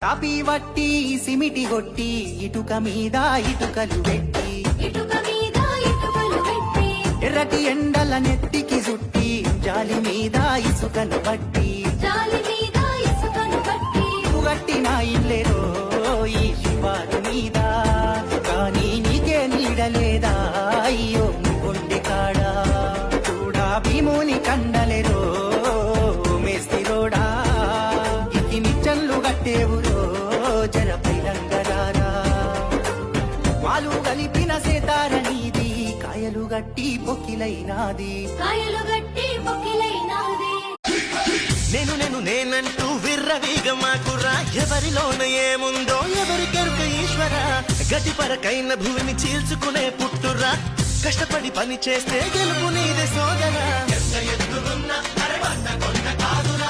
తాపి వట్టి సిమిటి గొట్టి ఇటుక మీద ఇటుకలు పెట్టి ఎర్రటి ఎండల నెత్తికి చుట్టి జాలి మీద ఇసుకను బట్టి గట్టిన ఇల్లెరో ఈ శివారు మీద కానీ నీకే నీడలేదా అయ్యో గుండె కాడా చూడా భీముని కండలెరో మేస్తిరోడా ఇకి నిచ్చన్లు గట్టేవురో జర పైలంగరారా వాలు కలిపిన సేతార నీది కాయలు గట్టి పొక్కిలైనాది నేను నేను నేనంటూ విర్రవీగమాకురా ఎవరిలోన ఏముందో ఎవరికెరుక ఈశ్వర గతి పరకైన భూమిని చీల్చుకునే పుట్టురా కష్టపడి పని చేస్తే గెలుపు నీదే సోదరా ఎంత ఎత్తుకున్న అరవంత కొండ కాదురా